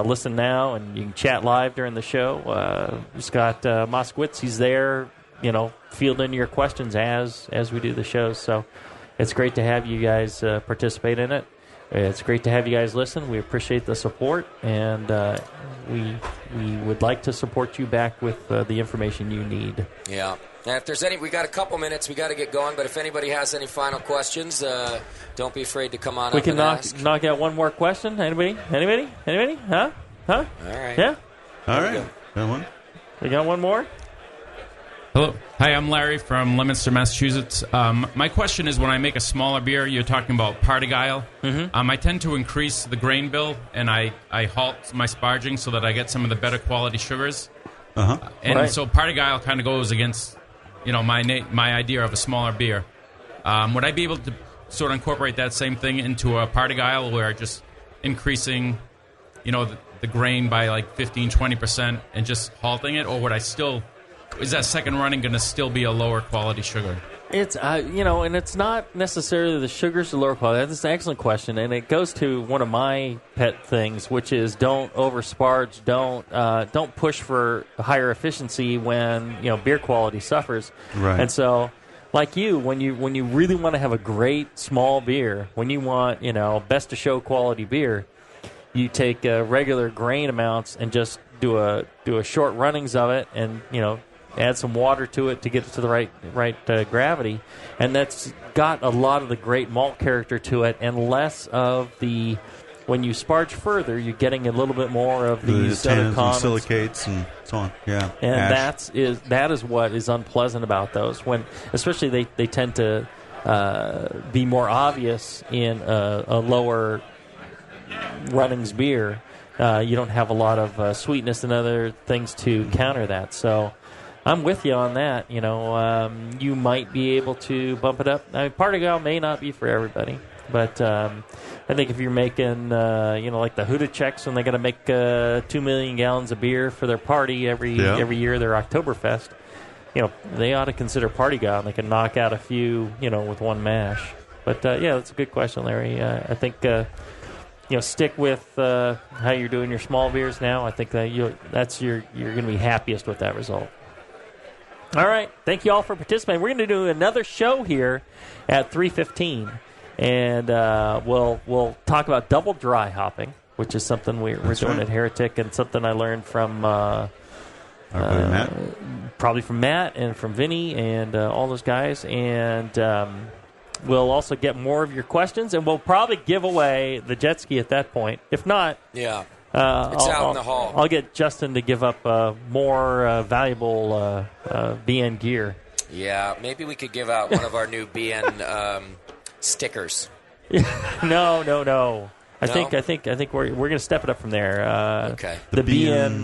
Listen now, and you can chat live during the show. Scott Moskowitz, he's there, fielding your questions as we do the shows. So it's great to have you guys participate in it. It's great to have you guys listen. We appreciate the support, and we would like to support you back with the information you need. Yeah. And if there's we got a couple minutes. We got to get going. But if anybody has any final questions, don't be afraid to come on We up can and ask. knock out one more question. Anybody? Huh? All right. Yeah. All right. Got one. We got one more. Hello. Hi, I'm Larry from Leominster, Massachusetts. My question is, when I make a smaller beer, you're talking about Parti-Gyle. Mm-hmm. I tend to increase the grain bill, and I halt my sparging so that I get some of the better quality sugars. And so Parti-Gyle kind of goes against, my idea of a smaller beer. Would I be able to sort of incorporate that same thing into a Parti-Gyle where just increasing, the grain by like 15, 20% and just halting it, or would I still... Is that second running going to still be a lower quality sugar? It's, and it's not necessarily the sugars, the lower quality. That's an excellent question, and it goes to one of my pet things, which is don't over-sparge, don't push for higher efficiency when, beer quality suffers. Right. And so, like when you really want to have a great small beer, when you want, best of show quality beer, you take regular grain amounts and just do a short runnings of it, and, add some water to it to get it to the right gravity, and that's got a lot of the great malt character to it, and less of the. When you sparge further, you're getting a little bit more of these other tannins and commons, silicates and so on. Yeah, and ash. that is what is unpleasant about those. When especially they tend to be more obvious in a lower runnings beer. You don't have a lot of sweetness and other things to counter that. So I'm with you on that. You might be able to bump it up. I mean, Parti-Gyle may not be for everybody, but I think if you're making, like the Huda Czechs, when they got to make 2 million gallons of beer for their party every year, their Oktoberfest, they ought to consider Parti-Gyle, and they can knock out a few, with one mash. But that's a good question, Larry. I think. Stick with how you're doing your small beers now. I think that you're going to be happiest with that result. All right. Thank you all for participating. We're going to do another show here at 3:15, and we'll talk about double dry hopping, which is something we're doing at Heretic, and something I learned from Matt. Probably from Matt and from Vinny and all those guys, and. We'll also get more of your questions, and we'll probably give away the jet ski at that point. If not, it's out in the hall. I'll get Justin to give up more valuable BN gear. Yeah, maybe we could give out one of our new BN stickers. No. I think we're going to step it up from there. Okay. The BN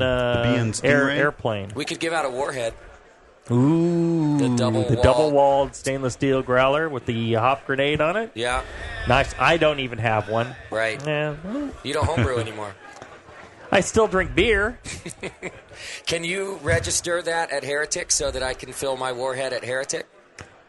Stingray? airplane. We could give out a warhead. Ooh, the double-walled stainless steel growler with the hop grenade on it. Yeah, nice. I don't even have one. Right. Yeah. You don't homebrew anymore. I still drink beer. Can you register that at Heretic so that I can fill my warhead at Heretic?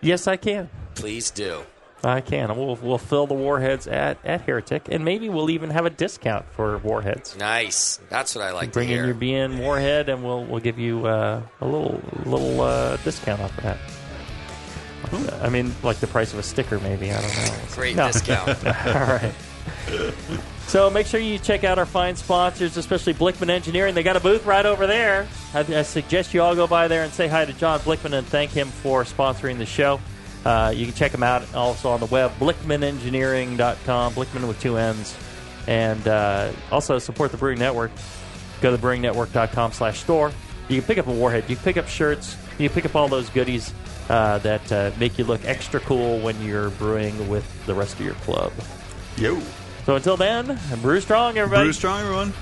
Yes, I can. Please do. I can. We'll fill the Warheads at Heretic, and maybe we'll even have a discount for Warheads. Nice. That's what I like Bring to hear. in your BN Warhead, and we'll give you a little discount off of that. I mean, like the price of a sticker, maybe. I don't know. Great discount. All right. So make sure you check out our fine sponsors, especially Blickman Engineering. They got a booth right over there. I suggest you all go by there and say hi to John Blickman and thank him for sponsoring the show. You can check them out also on the web, blickmanengineering.com, Blickman with 2 N's. And also support the Brewing Network. Go to thebrewingnetwork.com/store. You can pick up a Warhead. You can pick up shirts. You can pick up all those goodies that make you look extra cool when you're brewing with the rest of your club. Yo. So until then, brew strong, everybody. Brew strong, everyone.